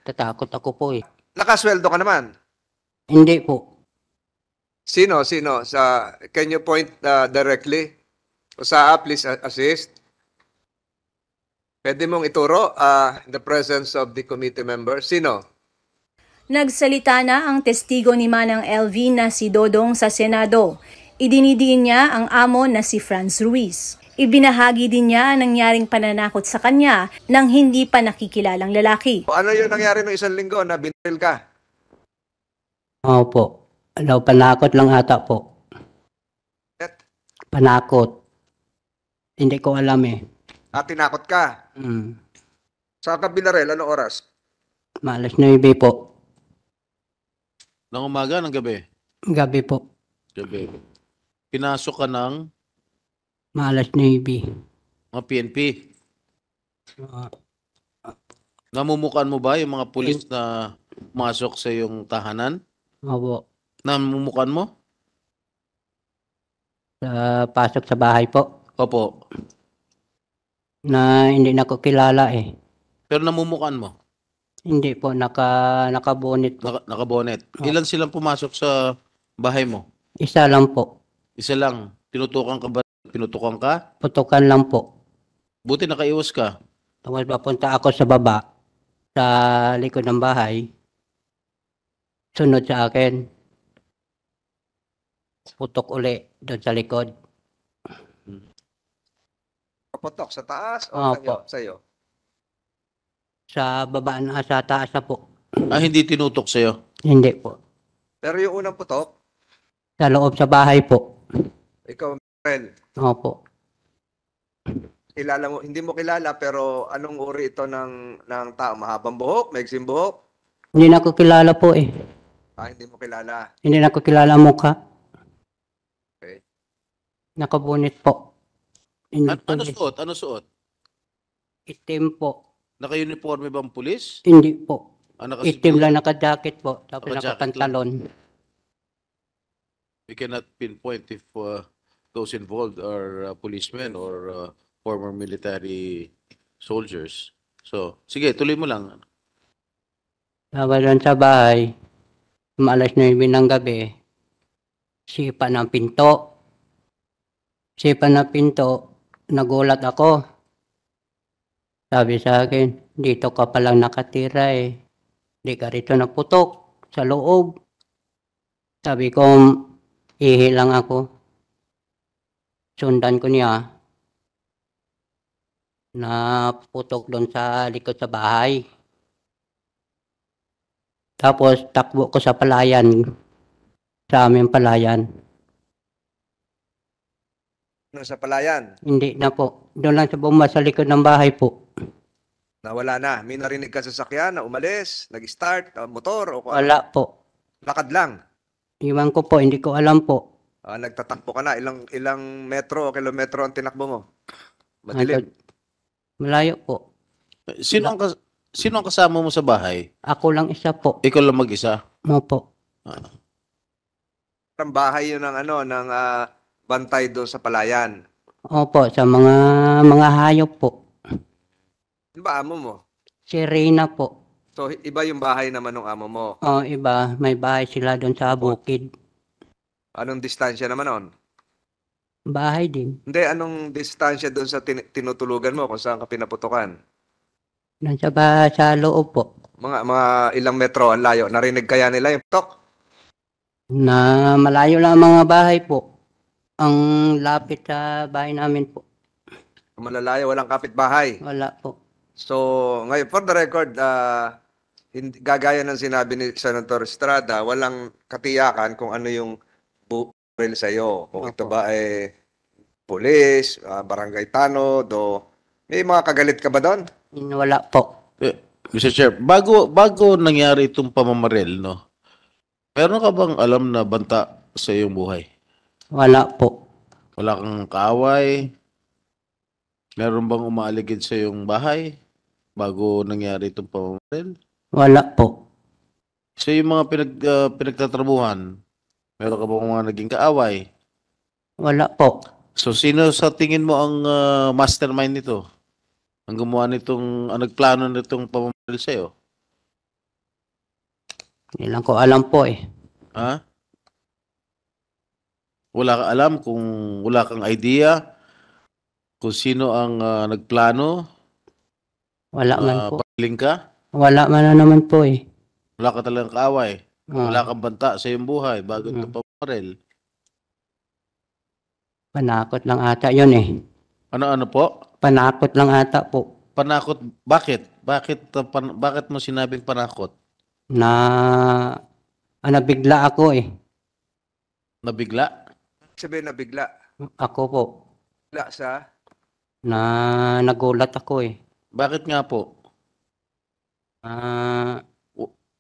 natatakot ako po eh. Nakasweldo ka naman. Hindi po. Sino? Can you point directly? Usaa, please assist. Pwede mong ituro in the presence of the committee member. Sino? Nagsalita na ang testigo ni Manang LV na si Dodong sa Senado. Idinidiin niya ang amo na si Franz Ruiz. Ibinahagi din niya ang nangyaring pananakot sa kanya ng hindi pa nakikilalang lalaki. Ano yung nangyari noong isang linggo na binaril ka? Opo. Panakot lang ata po. Panakot. Hindi ko alam eh. Tinakot ka? Saan ka binaril? Anong oras? Maalas 9 po. Ng umaga, ng gabi? Gabi po. Gabi. Pinasok ka ng? Maalas 9. Mga PNP? Namumukan mo ba yung mga pulis na pumasok sa iyong tahanan? Opo. Namumukan mo? Pasok sa bahay po. Opo. Na hindi na ko kilala eh. Pero namumukan mo? Hindi po, nakabonet po. Nakabonet. Ilan silang pumasok sa bahay mo? Isa lang po. Isa lang. Tinutukan ka ba? Pinutukan ka? Putukan lang po. Buti nakaiwas ka. Tapos papunta ako sa baba, sa likod ng bahay. Sunod sa akin. Putok uli doon sa likod. Kaputok sa taas o sa'yo? Sa baba na, sa taas na po. Hindi tinutok sa'yo? Hindi po. Pero yung unang putok? Sa loob sa bahay po. Ikaw, friend? Opo. Kilala mo, hindi mo kilala pero anong uri ito ng tao? Mahabang buhok? Maigsim buhok? Hindi na ko kilala po eh. Hindi mo kilala. Hindi na ko kilala ang mukha. Okay. Nakabunit po. Ano suot? Ano suot? Itim po. Naka-uniforme bang pulis? Hindi po. Naka-civil? Itim lang, naka-jacket po. Tapos Naka-jacket naka-pantalon. We cannot pinpoint if those involved are policemen or former military soldiers. So, sige, tuloy mo lang. Tapos doon sa bahay, maalas 9 ng gabi, sipa ng pinto. Sipa ng pinto, nagulat ako. Sabi sa akin, dito ka palang nakatira eh. Di ka rito naputok sa loob. Sabi ko, ihi lang ako. Sundan ko niya. Naputok doon sa likod sa bahay. Tapos takbo ko sa palayan. Sa aming palayan. Sa palayan? Hindi na po. Doon lang sa bumba sa likod ng bahay po. Nawala na. May narinig ka sa sasakyan na umalis, nag-start, motor o Wala po. Lakad lang? Iwan ko po, hindi ko alam po. Nagtatakbo ka na. Ilang metro o kilometro ang tinakbo mo? Madilim? Malayo po. Sino ang kasama mo sa bahay? Ako lang isa po. Ikaw lang mag-isa? Opo. Ang bahay yun ng bantay doon sa palayan. Opo, sa mga hayop po. Ano ba amo mo? Si Reyna po. So, iba yung bahay naman ng amo mo? Iba. May bahay sila doon sa bukid. Anong distansya naman nun? Bahay din. Hindi, anong distansya doon sa tinutulugan mo kung saan ka pinaputukan? Doon sa loob po. Mga ilang metro ang layo. Narinig kaya nila yung putok? Na malayo lang ang mga bahay po. Ang lapit sa bahay namin po. Malalayo, walang kapitbahay? Wala po. So, ngayon, for the record, gagaya ng sinabi ni Senator Estrada, walang katiyakan kung ano yung baril sa'yo. Kung ito ba ay pulis, barangay tanod, o may mga kagalit ka ba doon? Wala po. Mr. Chair, bago nangyari itong pamamaril, no? Meron ka bang alam na banta sa iyong buhay? Wala po. Wala kang kaaway? Meron bang umaaligid sa iyong bahay bago nangyari itong pamamaril? Wala po. So yung mga pinagtatrabuhan, meron ka bang mga naging kaaway? Wala po. So sino sa tingin mo ang mastermind nito? Ang gumawa nitong, ang nagplano nitong pamamaril sa'yo? Hindi lang ko alam po eh. Ha? Wala ka alam kung wala kang idea kung sino ang nagplano Wala man na po. pariling ka? Wala man na naman po eh. Wala ka talagang kaaway. Wala Ah, kang banta sa iyong buhay bago ito Mm. pamaril. panakot lang ata yun eh. Ano-ano po? Panakot lang ata po. Panakot. Bakit? Bakit mo sinabing panakot? Na nabigla ako eh. Nabigla? Sabihin na bigla. Ako po. Bigla sa... Na nagulat ako eh. Bakit nga po? Ah,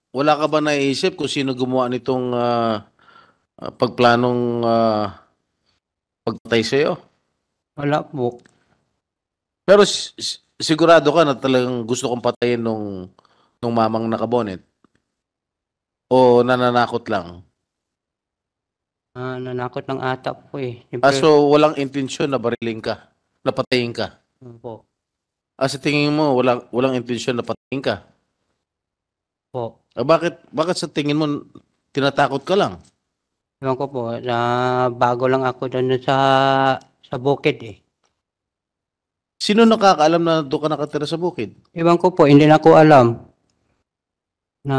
Wala ka ba naisip kung sino gumawa nitong pagplanong pagpatay sa'yo? wala po. Pero sigurado ka na talagang gusto kong patayin nung mamang nakabonet? O nananakot lang? Nanakot lang ata po eh. So walang intensyon na bariling ka, na patayin ka? Po. Sa tingin mo, walang intensyon na patayin ka? Po. Bakit sa tingin mo tinatakot ka lang? Ewan ko po. Bago lang ako doon sa bukid eh. Sino nakakaalam na doon ka nakatira sa bukid? Ewan ko po. Hindi na ko alam. Na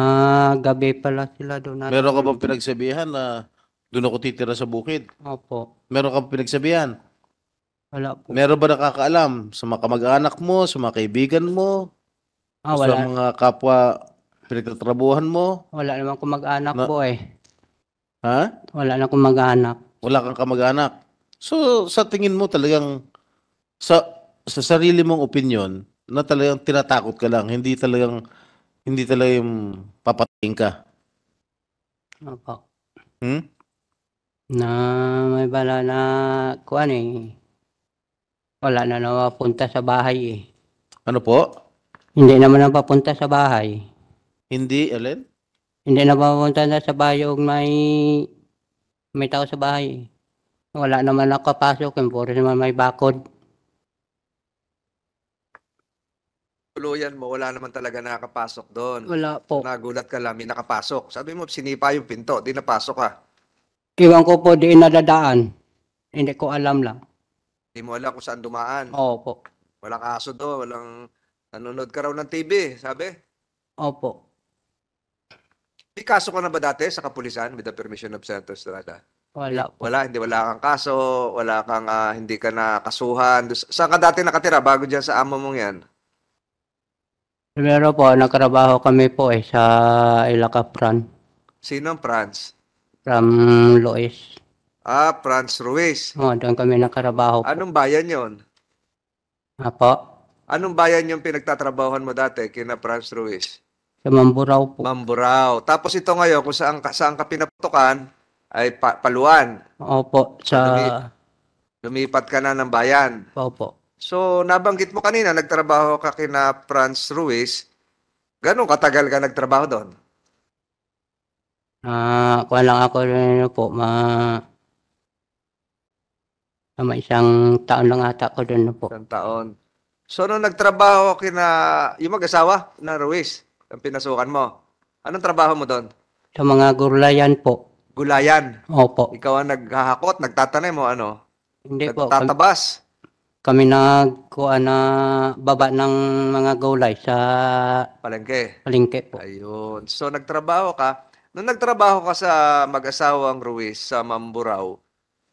gabi pala sila doon. Meron ka bang pinagsabihan na doon ako titira sa bukid? Opo. Meron ka bang pinagsabihan? Wala po. Meron ba nakakaalam sa mga kamag-anak mo, sa mga kaibigan mo, sa Wala. mga kapwa pinagtatrabuhan mo? Wala naman akong mag-anak Na- po eh. Ha? Wala na akong mag-anak. Wala kang kamag-anak. So, sa tingin mo talagang sa sarili mong opinion na talagang tinatakot ka lang, hindi talagang papatayin ka. Opo. Hmm? Na may bala na kuan eh. Wala na napapunta sa bahay eh. Ano po? Hindi naman napapunta sa bahay. Hindi, Ellen? Hindi napapunta na sa bahay og may tao sa bahay eh. Wala naman nakapasok. Puro naman may bakod. Tuluyan mo, wala naman talaga nakapasok doon. Wala po. Nagulat ka lang, may nakapasok. Sabi mo, sinipa yung pinto, di napasok ka. Iwan ko po di nadadaan. Hindi ko alam lang. Hindi mo alam kung saan dumaan. Opo. Walang aso doon, walang nanonood ka raw ng TV, sabi. Opo. May kaso ka na ba dati sa kapulisan with the permission of Senator Estrada? Wala po. Wala kang kaso, wala kang hindi ka nakasuhan. Saan ka dati nakatira bago dyan sa amo mong yan? Pero po, nagtrabaho kami po eh sa Ilacapran. Sino ang Franz? From Lois. Franz Ruiz. Doon kami nagtrabaho po. Anong bayan yon? Apo. Anong bayan yung pinagtatrabahuhan mo dati kina Franz Ruiz? Sa Mamburao po. Mamburao. Tapos ito ngayon, kung saan ka pinaputukan, ay Paluan. Opo. Lumipat ka na ng bayan. Opo. So, nabanggit mo kanina, nagtrabaho ka kina Franz Ruiz. Ganong katagal ka nagtrabaho doon? Kuha lang ako rin po. Isang taon lang ata ako doon po. Isang taon. So, nung nagtrabaho kina, yung mag-asawa na Ruiz, ang pinasukan mo, anong trabaho mo doon? Sa mga gurlayan po. Gulayan. Opo. Ikaw ang naghahakot, nagtatanim mo, ano? Hindi po. Nagtatabas. Kami nagkuha na baba ng mga gulay sa Palengke. palengke po. Ayun. So, nagtrabaho ka. Nung nagtrabaho ka sa mag-asawang Ruiz sa Mamburao,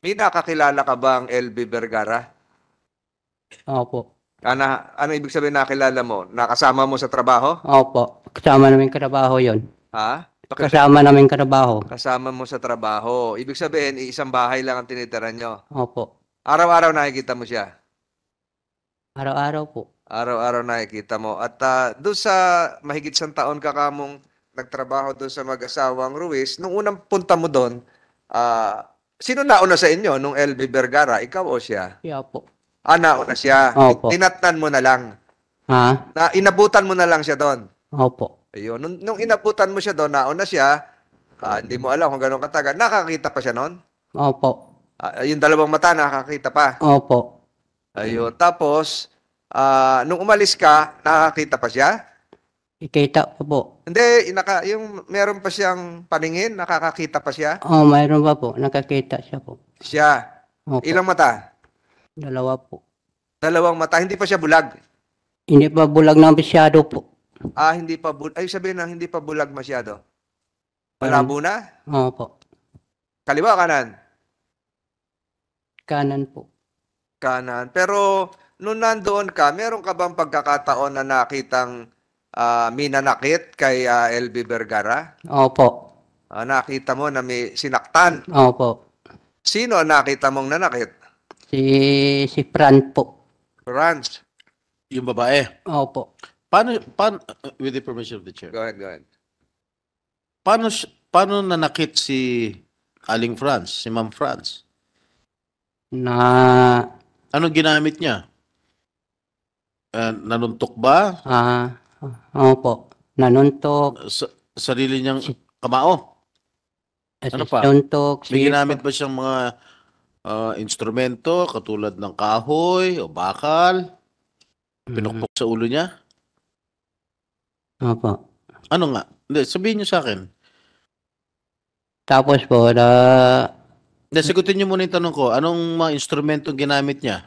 may nakakilala ka bang LB Vergara? Opo. Ano ibig sabihin nakilala mo? Nakasama mo sa trabaho? Opo. Kasama namin trabaho yon. Ha? Kasama namin trabaho. Kasama mo sa trabaho. Ibig sabihin, isang bahay lang ang tinitira nyo. Opo. Araw-araw nakikita mo siya. Araw-araw po. Araw-araw nakikita mo. At doon sa mahigit isang taon ka kamong nagtrabaho doon sa mag-asawang Ruiz, nung unang punta mo doon, sino nauna sa inyo nung LB Vergara? Ikaw o siya? Siya po. Nauna siya. Opo. Tinatnan mo na lang. Ha? Inabutan mo na lang siya doon. Opo. Ayun. Nung inabutan mo siya doon, nauna siya, hindi mo alam kung gano'ng katagal. Nakakita pa siya noon? Opo. Yung dalawang mata, nakakita pa. Opo. Ayun. Tapos, nung umalis ka, nakakita pa siya? Ikita pa po. Hindi, yung meron pa siyang paningin, nakakakita pa siya. Mayroon pa po. Nakakita siya po. Siya. Opo. Ilang mata? Dalawa po. Dalawang mata, hindi pa siya bulag. Hindi pa bulag na masyado po. Hindi pa bulag. Ay, sabihin na, hindi pa bulag masyado. Malabo na? Opo. Kaliwa, kanan? Kanan po. Kanan. Pero, nung nandoon ka, meron ka bang pagkakataon na nakitang minanakit kay LB Vergara? Opo. Nakita mo na may sinaktan. Opo. Sino ang nakita mong nanakit? Si Fran po. Franz. Yung babae. Opo. Paano, with the permission of the chair, Go ahead, go ahead. paano nanakit si Aling Franz, si Ma'am Franz? Anong ginamit niya? Nanuntok ba? Opo. Nanuntok. Sarili niyang kamao? Ano pa? Nanuntok. May ginamit ba siyang mga instrumento katulad ng kahoy o bakal? Pinukpok sa ulo niya? Opo. Ano nga? Hindi, sabihin niyo sa akin. Tapos po, Hindi, sagutin niyo muna yung tanong ko. Anong mga instrumento ginamit niya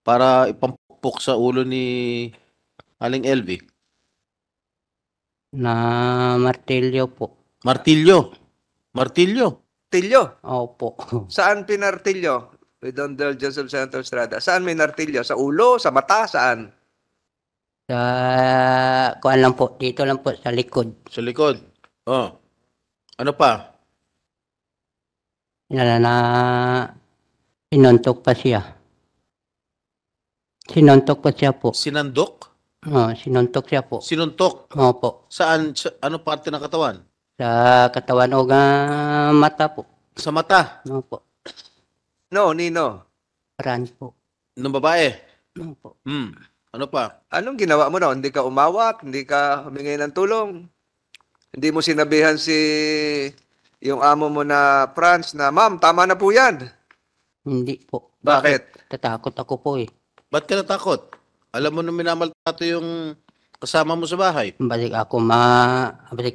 para ipampukpok sa ulo ni Aling LV? na martilyo po. Martilyo. Martilyo. Tilyo. Opo. Saan pinartilyo? With Don Del Joseph Senator Estrada. Saan may nartilyo? Sa ulo? Sa mata? Saan? Kuan lang po. Dito lang po sa likod. Sa likod. Oh. Ano pa? Sinuntok pa siya. Sinuntok pa siya po. Sinandok? Sinuntok siya po. Sinuntok? Opo. Saan? Ano parte ng katawan? Sa katawan o mata po. Sa mata? Opo. No, Nino. Fran po. Ng babae? Opo. Ano pa? Anong ginawa mo na? Hindi ka umawat? Hindi ka humingi ng tulong? Hindi mo sinabihan yung amo mo na Franz na, "Ma'am, tama na po yan." Hindi po. Bakit? Tatakot ako po eh. Ba't ka natakot? Alam mo na minamaltrato yung kasama mo sa bahay. Balik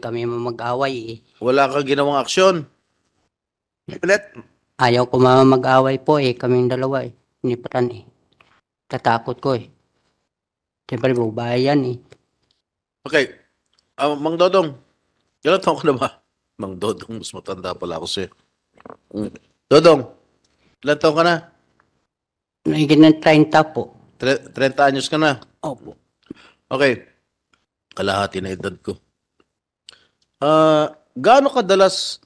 kami mag-away eh. Wala kang ginawang aksyon. Ulit? Ayaw ko mag-away po eh. Kaming dalawa eh. Ni Fran eh. Tatakot ko eh. Siyempre babae yan eh. Okay. Mang Dodong, ilan taon ka na ba? Mang Dodong, mas matanda pala ako sa'yo. Dodong, ilan taon ka na? Naigit ng 30 po. 30 anyos ka na? Opo. Okay. Kalahati na edad ko. Gaano kadalas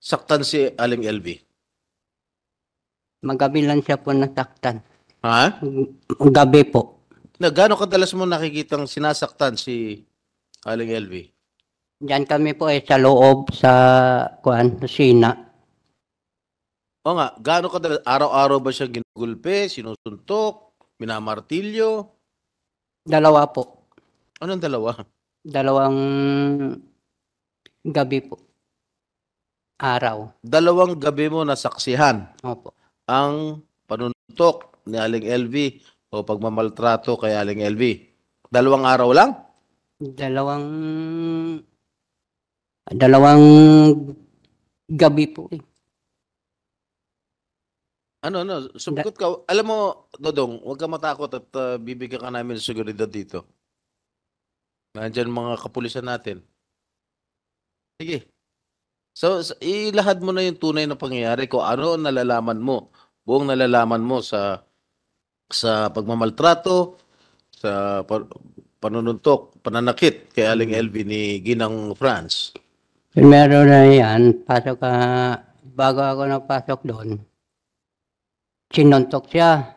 saktan si Aling LV? Magabi lang siya po nasaktan. Ha? Gabi po. Gaano kadalas mo nakikitang sinasaktan si Aling LV? Diyan kami po eh sa loob sa kusina. O nga, gaano kadalas? Araw-araw ba siya ginugulpe, sinusuntok, minamartilyo? Dalawa po. Anong dalawa? Dalawang gabi po. Araw. Dalawang gabi mo nasaksihan Opo. ang panuntok ni Aling LV o pagmamaltrato kay Aling LV. Dalawang araw lang? Dalawang gabi po eh. Sumagot ka. Alam mo, Dodong, huwag ka matakot at bibigyan ka namin ng seguridad dito. Nandyan mga kapulisan natin. Sige. So, ilahad mo na yung tunay na pangyayari kung ano ang nalalaman mo. Buong nalalaman mo sa pagmamaltrato, sa panununtok, pananakit kay Aling LV ni Ginang Franz. Primero na yan, bago ako napasok doon, sinuntok siya.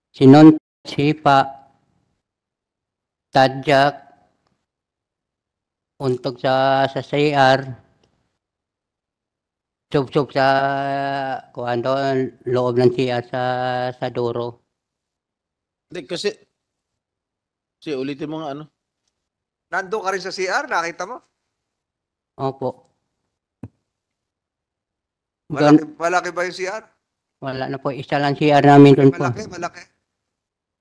Sinuntok, sipa, tadyak, untog sa CR, sub-sub sa loob ng CR sa duro. Hindi, kasi ulitin mo nga ano. Nandun ka rin sa CR? Nakita mo? Opo. Malaki ba yung CR? Wala na po, isa lang CR namin doon po. Malaki.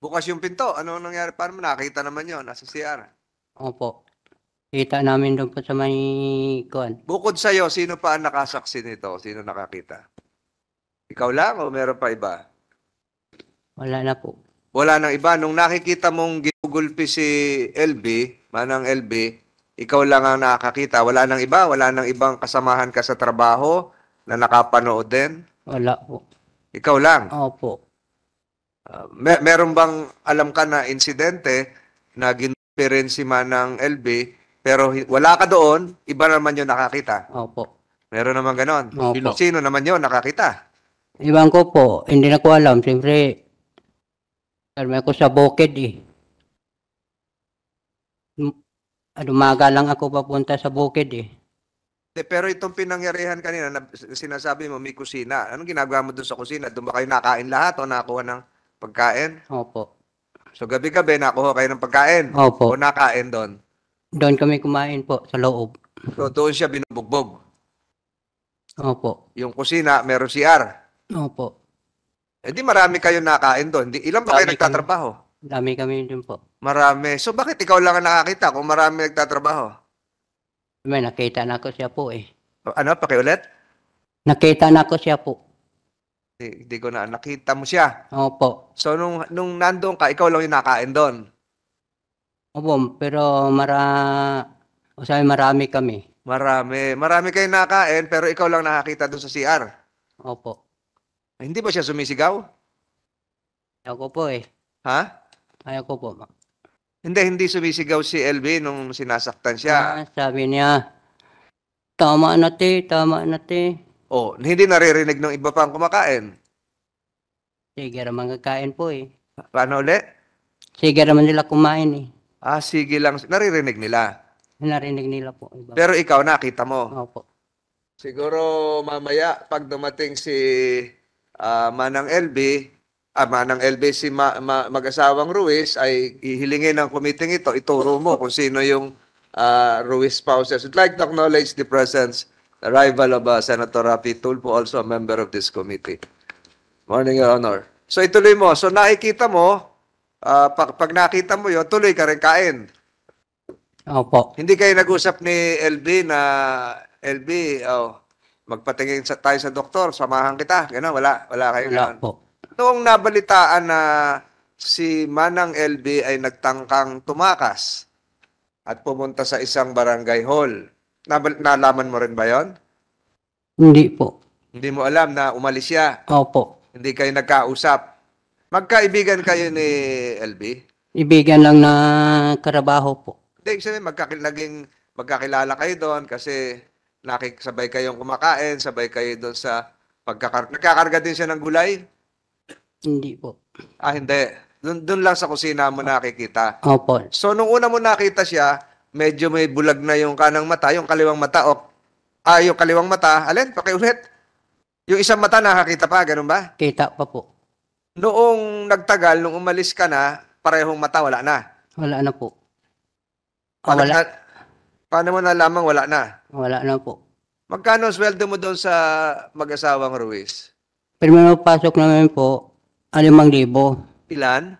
Bukas yung pinto. Ano nangyari? Paano mo nakita naman yun? Nasa CR. Opo. Kita namin doon po sa may kuan. Bukod sa'yo, sino pa ang nakasaksi nito? Sino nakakita? Ikaw lang o meron pa iba? Wala na po. Wala nang iba. Nung nakikita mong ginugulpi si LB, Manang LB, ikaw lang ang nakakita. Wala nang iba? Wala nang ibang kasamahan ka sa trabaho na nakapanood din? Wala po. Ikaw lang. Opo. Meron bang alam ka na insidente na ginulpi rin si Manang LB pero wala ka doon, iba naman yung nakakita? Opo. Meron naman ganon. Opo. Sino naman yun nakakita? Ibang ko po, hindi na ko alam. Siyempre, karmi ako sa bukid eh. Umaga lang ako papunta sa bukid eh. Pero itong pinangyarihan kanina, na sinasabi mo may kusina. Anong ginagawa mo doon sa kusina? Doon ba kayo nakain lahat o nakuha ng pagkain? Opo. So gabi-gabi nakuha kayo ng pagkain? Opo. O nakain doon? Doon kami kumain po sa loob. So doon siya binubugbog. Opo. Yung kusina, meron CR. Opo. Eh di marami kayo nakain doon. Ilan ba kayo Dami nagtatrabaho? Dami kami din po. Marami. So bakit ikaw lang ang nakakita kung marami nagtatrabaho? May nakita na ko siya po eh. Ano? Pakiulit? Nakita na ko siya po. Hindi ko na. Nakita mo siya. Opo. So nung nandoon ka, ikaw lang yung nakain doon. Opo, pero marami kami. Marami. Marami kayong nakain pero ikaw lang nakakita doon sa CR. Opo. Hindi ba siya sumisigaw? Ayaw ko po eh. Ha? Ayaw ko po. Hindi sumisigaw si LB nung sinasaktan siya. Sabi niya, tama na te, tama na te. Oh, hindi naririnig ng iba pang kumakain. Sige naman kakain po eh. Paano ulit? Sige naman nila kumain eh. Ah, sige lang. Naririnig nila. Narinig nila po. Iba. Pero ikaw nakita mo. Opo. Siguro mamaya pag dumating si Manang LB si mag-asawang Ruiz ay ihilingin ng committee ito, ituro mo kung sino yung Ruiz spouses. I'd like to acknowledge the presence, arrival of Senator Rafi Tulfo, also a member of this committee. Morning, Your Honor. So ituloy mo. So nakikita mo, pag nakita mo yun, tuloy ka rin kain. Opo. Hindi kayo nag-usap ni LB na, LB, magpatingin tayo sa doktor, samahan kita. Gano'n, wala kayo Wala gano'n. po. Noong nabalitaan na si Manang LB ay nagtangkang tumakas at pumunta sa isang barangay hall, nalaman mo rin ba yon? Hindi po. Hindi mo alam na umalis siya. Opo. Hindi kayo nagkausap. Magkaibigan kayo ni LB? Ibigan lang na karabaho po. Hindi, sabi, magkakilala kayo doon kasi nakikisabay kayong kumakain, sabay kayo doon sa nagkakarga din siya ng gulay? Hindi po. Ah, hindi. Doon lang sa kusina mo nakikita. Opo. So, nung una mo nakita siya, medyo may bulag na yung kanang mata, yung kaliwang mata, yung kaliwang mata, alin, pakiulit. Yung isang mata nakakita pa, ganun ba? Kita pa po. Noong nagtagal, nung umalis ka na, parehong mata, wala na. Wala na po. Wala. Paano mo nalamang wala na? Wala na po. Magkano ang sweldo mo doon sa mag-asawang Ruiz? Pero may pasok namin po, 5,000. Ilan?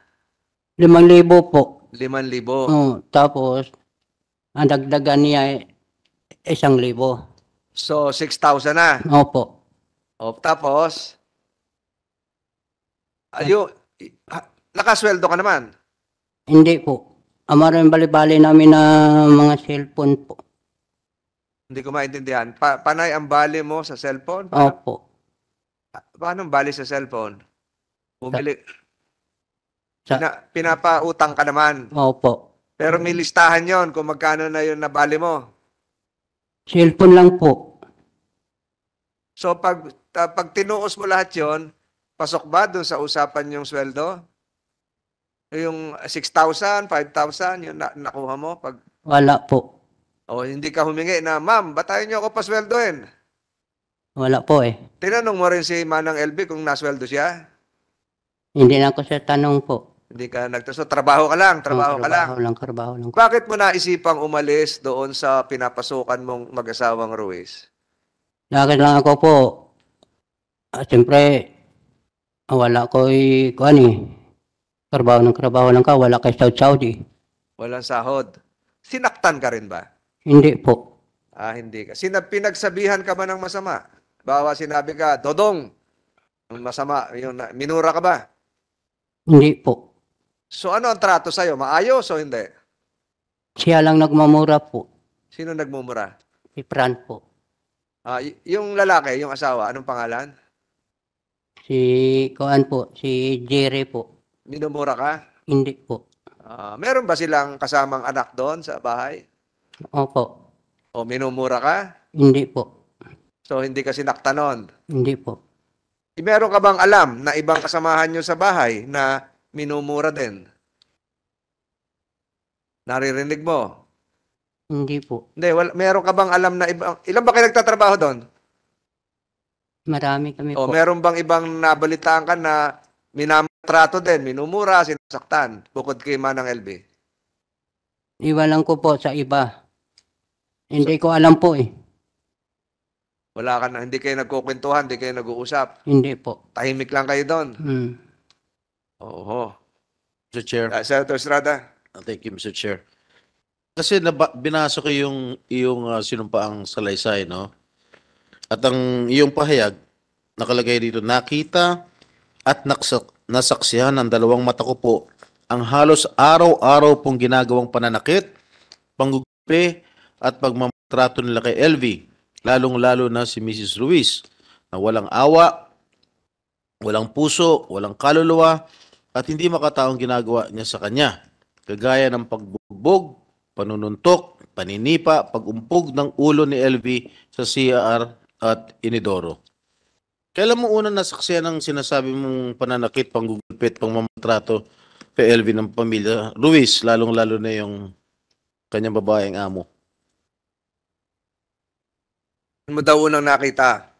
5,000 po. 5,000. Tapos, ang dagdagan niya ay 1,000. So, 6,000 na. Opo. Tapos, nakasweldo ka naman. Hindi po. Amarin bali-bali namin na mga cellphone po. Hindi ko maintindihan. Panay ang bali mo sa cellphone? Opo. Paano ang bali sa cellphone? Bumili. Sa- Pinapautang ka naman. Opo. Pero may listahan yon kung magkano na yun na bali mo. Cellphone lang po. So pag tinuos mo lahat yon, pasok ba dun sa usapan yung sweldo? Yung 6,000, 5,000, yung nakuha mo? Wala po. O hindi ka humingi na, ma'am, batayin niyo ako pasweldohin. Wala po eh. Tinanong mo rin si Manang LB kung nasweldo siya? Hindi na ako sa tanong po. Hindi ka so trabaho ka lang, trabaho ka lang. Trabaho lang. Bakit mo naisipang umalis doon sa pinapasukan mong mag-asawang Ruiz? Lakad lang ako po. Siyempre, wala ko kuan eh. Trabaho lang ka, wala kay Saudi. Walang sahod. Sinaktan ka rin ba? Hindi po. Hindi ka. Pinagsabihan ka ba ng masama? Bawa sinabi ka, Dodong, ang masama, minura ka ba? Hindi po. So ano ang trato sa'yo? Maayos o hindi? Siya lang nagmamura po. Sino nagmumura? Si Fran po. Yung lalaki, yung asawa, anong pangalan? Si Jerry po. Minumura ka? Hindi po. Meron ba silang kasamang anak doon sa bahay? Opo. O minumura ka? Hindi po. So hindi ka sinaktan nun? Hindi po. Meron ka bang alam na ibang kasamahan nyo sa bahay na minumura din? Naririnig mo? Hindi po. Hindi, meron ka bang alam na ilan ba kayo nagtatrabaho doon? Marami kami O po. meron bang ibang nabalitaan ka na minatrato din, minumura, sinasaktan, bukod kay Manang LB? Iwalan ko po sa iba. Hindi ko alam po eh. Wala ka na, hindi kayo nagkukwentuhan, hindi kayo nag-uusap. Hindi po. Tahimik lang kayo doon. Oo. Mr. Chair. Senator Estrada. Thank you, Mr. Chair. Kasi binasa ko yung sinumpaang salaysay, no? At ang iyong pahayag, nakalagay dito, nakita at nasaksihan ng dalawang mata ko po ang halos araw-araw pong ginagawang pananakit, panggugupi at pagmamatrato nila kay LV, lalong-lalo na si Mrs. Ruiz, na walang awa, walang puso, walang kaluluwa, at hindi makataong ginagawa niya sa kanya, kagaya ng pagbugbog, panununtok, paninipa, pagumpog ng ulo ni LV sa CR at Inidoro. Kailan mo unang nasaksihan ang sinasabi mong pananakit, panggugupit, pangmamatrato kay LV ng pamilya Ruiz, lalong-lalo na yung kanyang babaeng amo? Mo daw unang nakita.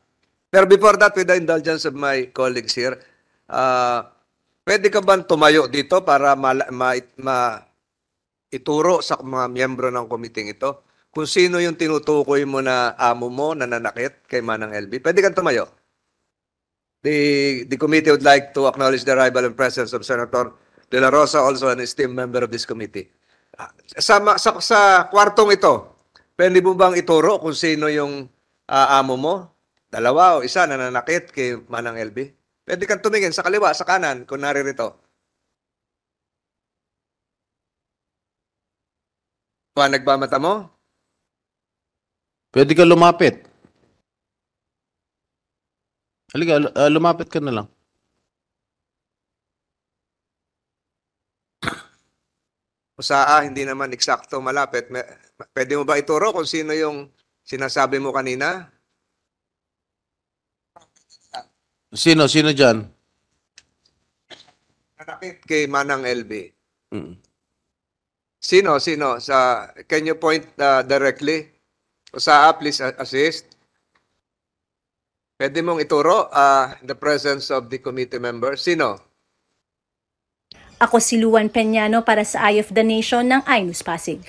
Pero before that, with the indulgence of my colleagues here, pwede ka bang tumayo dito para ituro sa mga miyembro ng komiting ito kung sino yung tinutukoy mo na amo mo na nanakit kay Manang LB? Pwede kang tumayo. The committee would like to acknowledge the arrival and presence of Senator De La Rosa, also an esteemed member of this committee. Sa kwartong ito, pwede mo bang ituro kung sino yung amo mo? Dalawa o isa na nanakit kay Manang LB? Pwede kang tumingin sa kaliwa, sa kanan, kung naririto. Nagbamata mo? Pwede ka lumapit. Halika, lumapit ka na lang. Hindi naman eksakto malapit. Pwede mo ba ituro kung sino yung sinasabi mo kanina? Sino dyan? Nanakit kay Manang LB. Mm. Sino? Can you point directly? Please assist. Pwede mong ituro in the presence of the committee member. Sino? Ako si Luan Peñano para sa Eye of the Nation ng iNews Pasig.